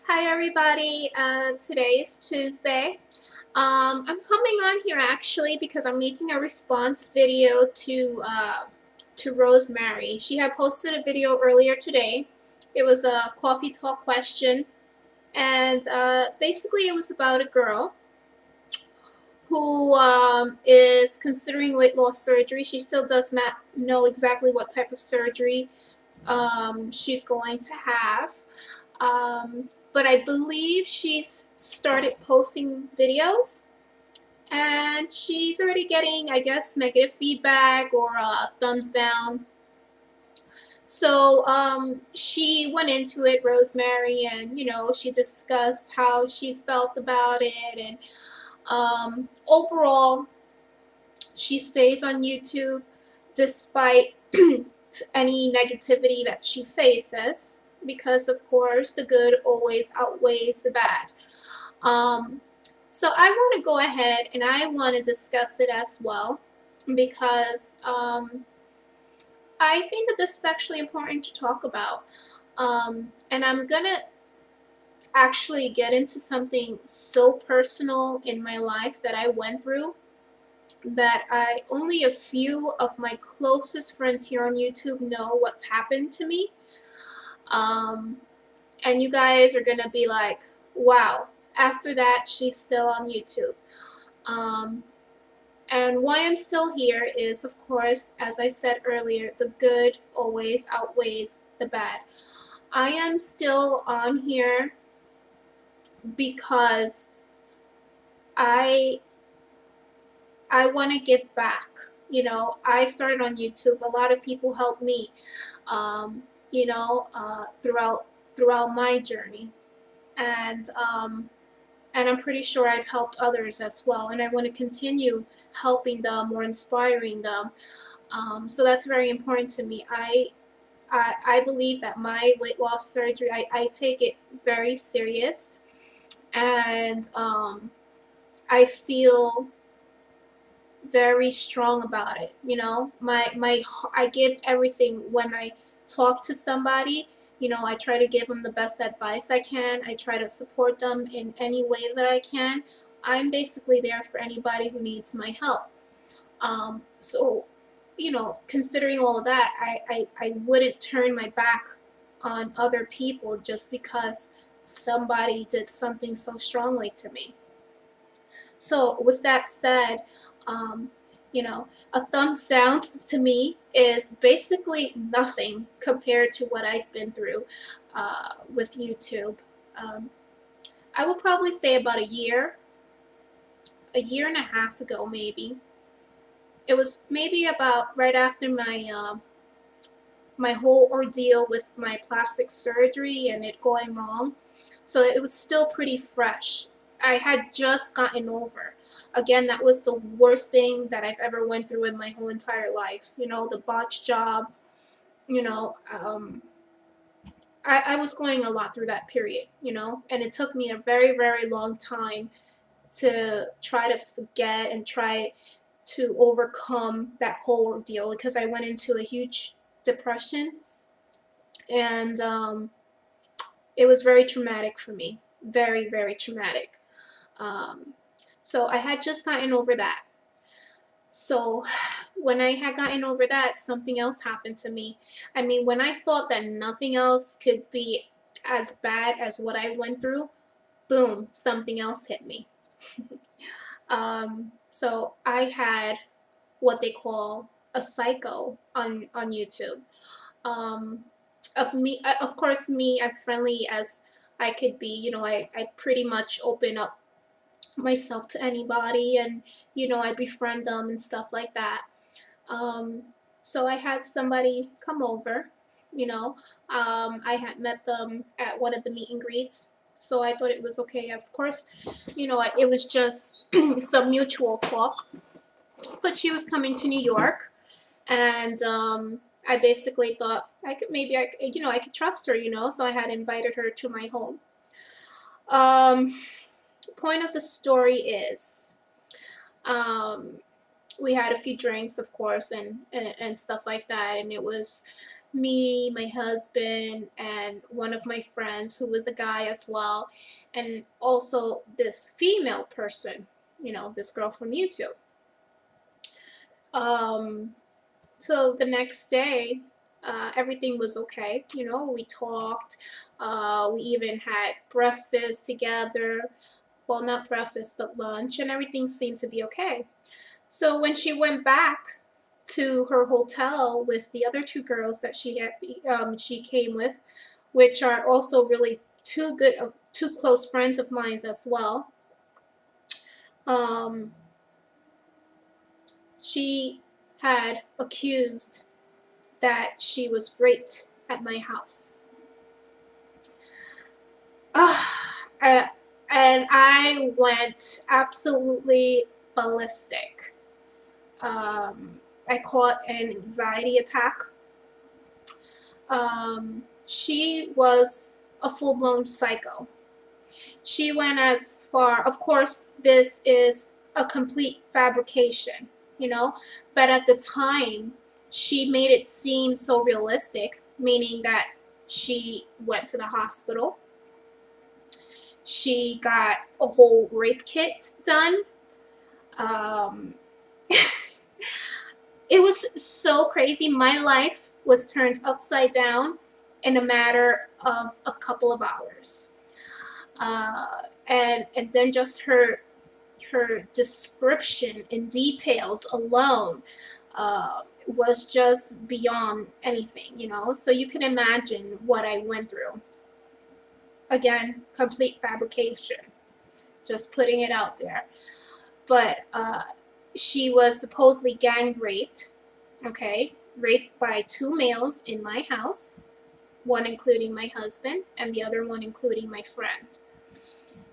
Hi everybody, today is Tuesday. I'm coming on here actually because I'm making a response video to Rosemary. She had posted a video earlier today. It was a coffee talk question, and basically it was about a girl who is considering weight loss surgery. She still does not know exactly what type of surgery she's going to have. But I believe she's started posting videos and she's already getting, I guess, negative feedback or thumbs down. So she went into it, Rosemary, and she discussed how she felt about it, and overall, she stays on YouTube despite any negativity that she faces, because of course the good always outweighs the bad. Um, so I want to go ahead and I want to discuss it as well, because I think that this is actually important to talk about. And I'm gonna actually get into something so personal in my life that I went through, that only a few of my closest friends here on YouTube know what's happened to me. Um, and you guys are gonna be like, wow, after that she's still on YouTube. Um, and why I'm still here is, of course, as I said earlier, the good always outweighs the bad. I am still on here because I I want to give back. I started on YouTube. A lot of people helped me, um, throughout my journey, and I'm pretty sure I've helped others as well. And I want to continue helping them or inspiring them. So that's very important to me. I believe that my weight loss surgery, I take it very serious, and I feel very strong about it. I give everything when I talk to somebody. I try to give them the best advice I can. I try to support them in any way that I can. I'm basically there for anybody who needs my help. So, considering all of that, I wouldn't turn my back on other people just because somebody did something so strongly to me. So with that said, um, a thumbs down to me is basically nothing compared to what I've been through with YouTube. Um, I would probably say about a year and a half ago, maybe. It was maybe about right after my whole ordeal with my plastic surgery and it going wrong. So it was still pretty fresh. I had just gotten over. Again, that was the worst thing that I've ever went through in my whole entire life. The botched job, you know, um, I was going a lot through that period, and it took me a very, very long time to try to forget and try to overcome that whole ordeal, because I went into a huge depression, and it was very traumatic for me. Very, very traumatic. Um, so I had just gotten over that. So when I had gotten over that, something else happened to me. I mean, when I thought that nothing else could be as bad as what I went through, boom, something else hit me. So I had what they call a psycho on YouTube. Um, of course, me as friendly as I could be, I pretty much open up myself to anybody, and I befriend them and stuff like that. Um, so I had somebody come over, I had met them at one of the meet and greets. So I thought it was okay. Of course, it was just some mutual talk. But she was coming to New York, and I basically thought I could trust her, So I had invited her to my home. Um, Point of the story is, um, we had a few drinks, of course, and stuff like that, and it was Me, my husband, and one of my friends who was a guy as well, and also this female person, this girl from YouTube. Um, so the next day, everything was okay. We talked. We even had breakfast together. Well, not breakfast, but lunch, and everything seemed to be okay. So when she went back to her hotel with the other two girls that she came with, which are also really two close friends of mine as well. Um, she had accused that she was raped at my house. Uh, and I went absolutely ballistic. I caught an anxiety attack. She was a full-blown psycho. She went as far, of course, this is a complete fabrication, but at the time, she made it seem so realistic, meaning that she went to the hospital. She got a whole rape kit done. Um, it was so crazy. My life was turned upside down in a matter of a couple of hours. And then just her description and details alone was just beyond anything, So you can imagine what I went through. Again, complete fabrication. Just putting it out there. But she was supposedly gang raped, okay? Raped by two males in my house, one including my husband, and the other one including my friend.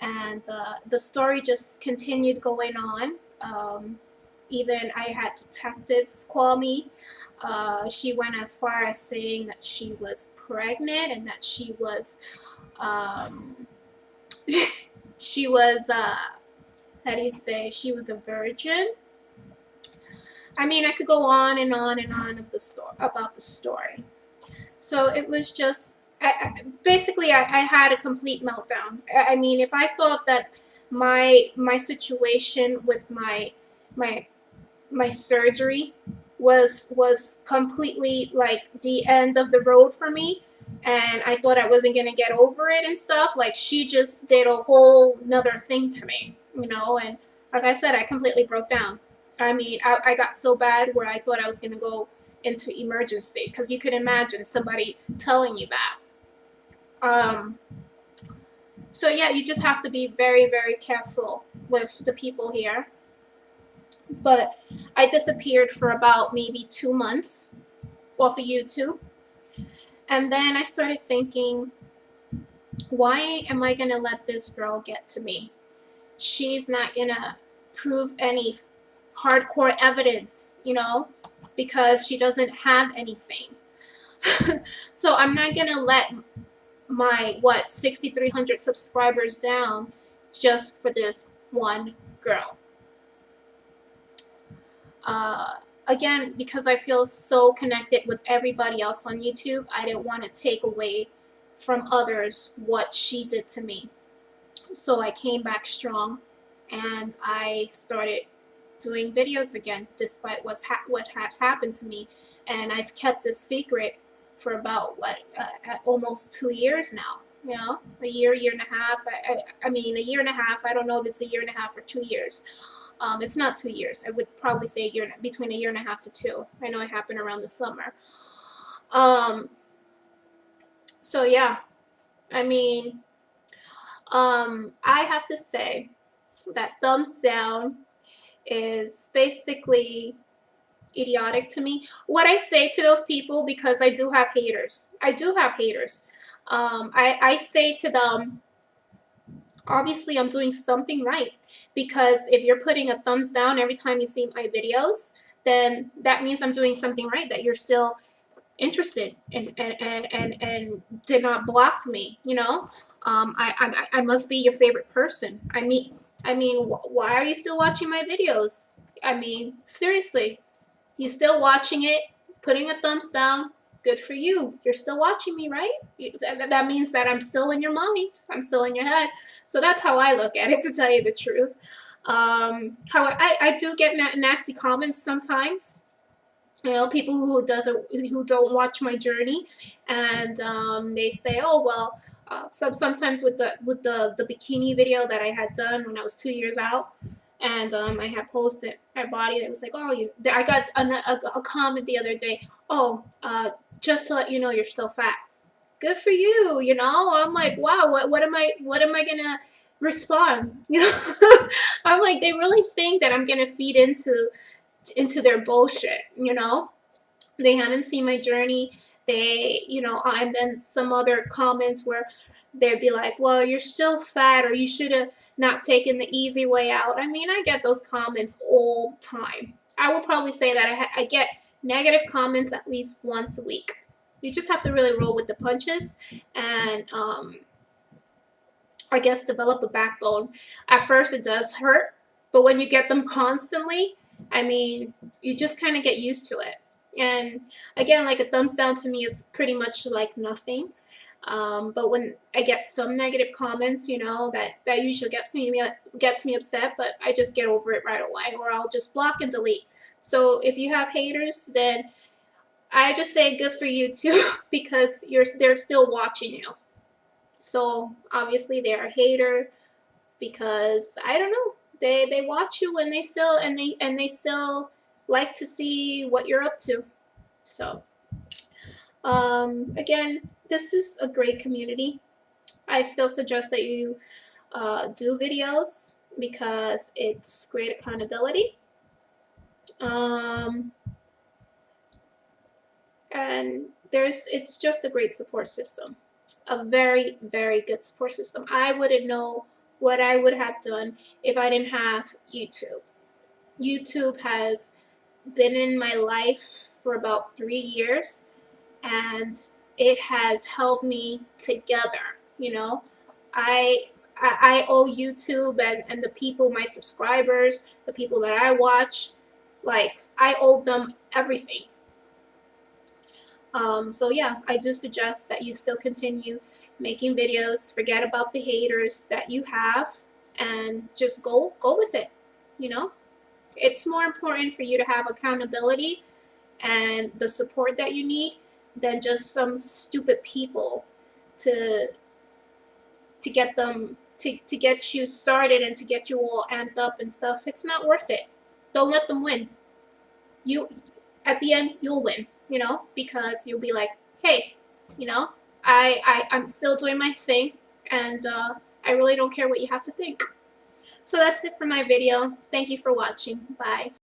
And the story just continued going on. Even I had detectives call me. She went as far as saying that she was pregnant and that she was, she was, how do you say, she was a virgin. I mean, I could go on and on and on about the story. So it was just, basically, I had a complete meltdown. I mean, if I thought that my situation with my surgery was completely like the end of the road for me, and I thought I wasn't gonna get over it and stuff, like she just did a whole nother thing to me, and like I said, I completely broke down. I mean, I got so bad where I thought I was gonna go into emergency, because you could imagine somebody telling you that. So yeah, you just have to be very, very careful with the people here. But I disappeared for about maybe 2 months off of YouTube. And then I started thinking, why am I going to let this girl get to me? She's not going to prove any hardcore evidence, because she doesn't have anything. So I'm not going to let my, 6,300 subscribers down just for this one girl. Again, because I feel so connected with everybody else on YouTube, I didn't want to take away from others what she did to me. So I came back strong, and I started doing videos again, despite what had happened to me. And I've kept this secret for about, almost 2 years now. A year and a half. I mean, a year and a half. I don't know if it's a year and a half or 2 years. It's not 2 years. I would probably say between a year and a half to 2. I know it happened around the summer. So yeah, I mean, I have to say that thumbs down is basically idiotic to me. What I say to those people, because I do have haters. I say to them, obviously I'm doing something right, because if you're putting a thumbs down every time you see my videos, then that means I'm doing something right, that you're still interested and did not block me. I must be your favorite person. I mean, why are you still watching my videos? I mean, seriously, you still watching it, putting a thumbs down? good for you. You're still watching me, right? That means that I'm still in your mind. I'm still in your head. So that's how I look at it, to tell you the truth. However, I do get nasty comments sometimes. You know, people who don't watch my journey, and they say, oh well, sometimes with the bikini video that I had done when I was 2 years out, and I had posted my body, that was like, oh, I got a comment the other day, oh, just to let you know you're still fat. Good for you, you know. I'm like, wow, what am I gonna respond? You know, I'm like, they really think that I'm gonna feed into their bullshit, you know. They haven't seen my journey. They, you know, and then some other comments where they'd be like, well, you're still fat, or you should have not taken the easy way out. I mean, I get those comments all the time. I will probably say that I get negative comments at least once a week. You just have to really roll with the punches, and I guess develop a backbone. At first, it does hurt, but when you get them constantly, I mean, you just kind of get used to it. And again, like, a thumbs down to me is pretty much like nothing. But when I get some negative comments, you know, that usually gets me upset. But I just get over it right away, or I'll just block and delete. So if you have haters, then I just say good for you too, because they're still watching you. So obviously they're a hater because, I don't know, they watch you, and they still like to see what you're up to. So again, this is a great community. I still suggest that you do videos, because it's great accountability. And it's just a great support system, a very, very good support system. I wouldn't know what I would have done if I didn't have YouTube. YouTube has been in my life for about 3 years, and it has held me together. You know, I I owe YouTube and the people, my subscribers, the people that I watch, like, I owe them everything. So yeah, I do suggest that you still continue making videos. Forget about the haters that you have, and just go with it. You know, it's more important for you to have accountability and the support that you need than just some stupid people to get them to get you started and to get you all amped up and stuff. It's not worth it. Don't let them win. You, at the end, you'll win, you know, because you'll be like, hey, you know, I'm still doing my thing, and I really don't care what you have to think. So that's it for my video. Thank you for watching. Bye.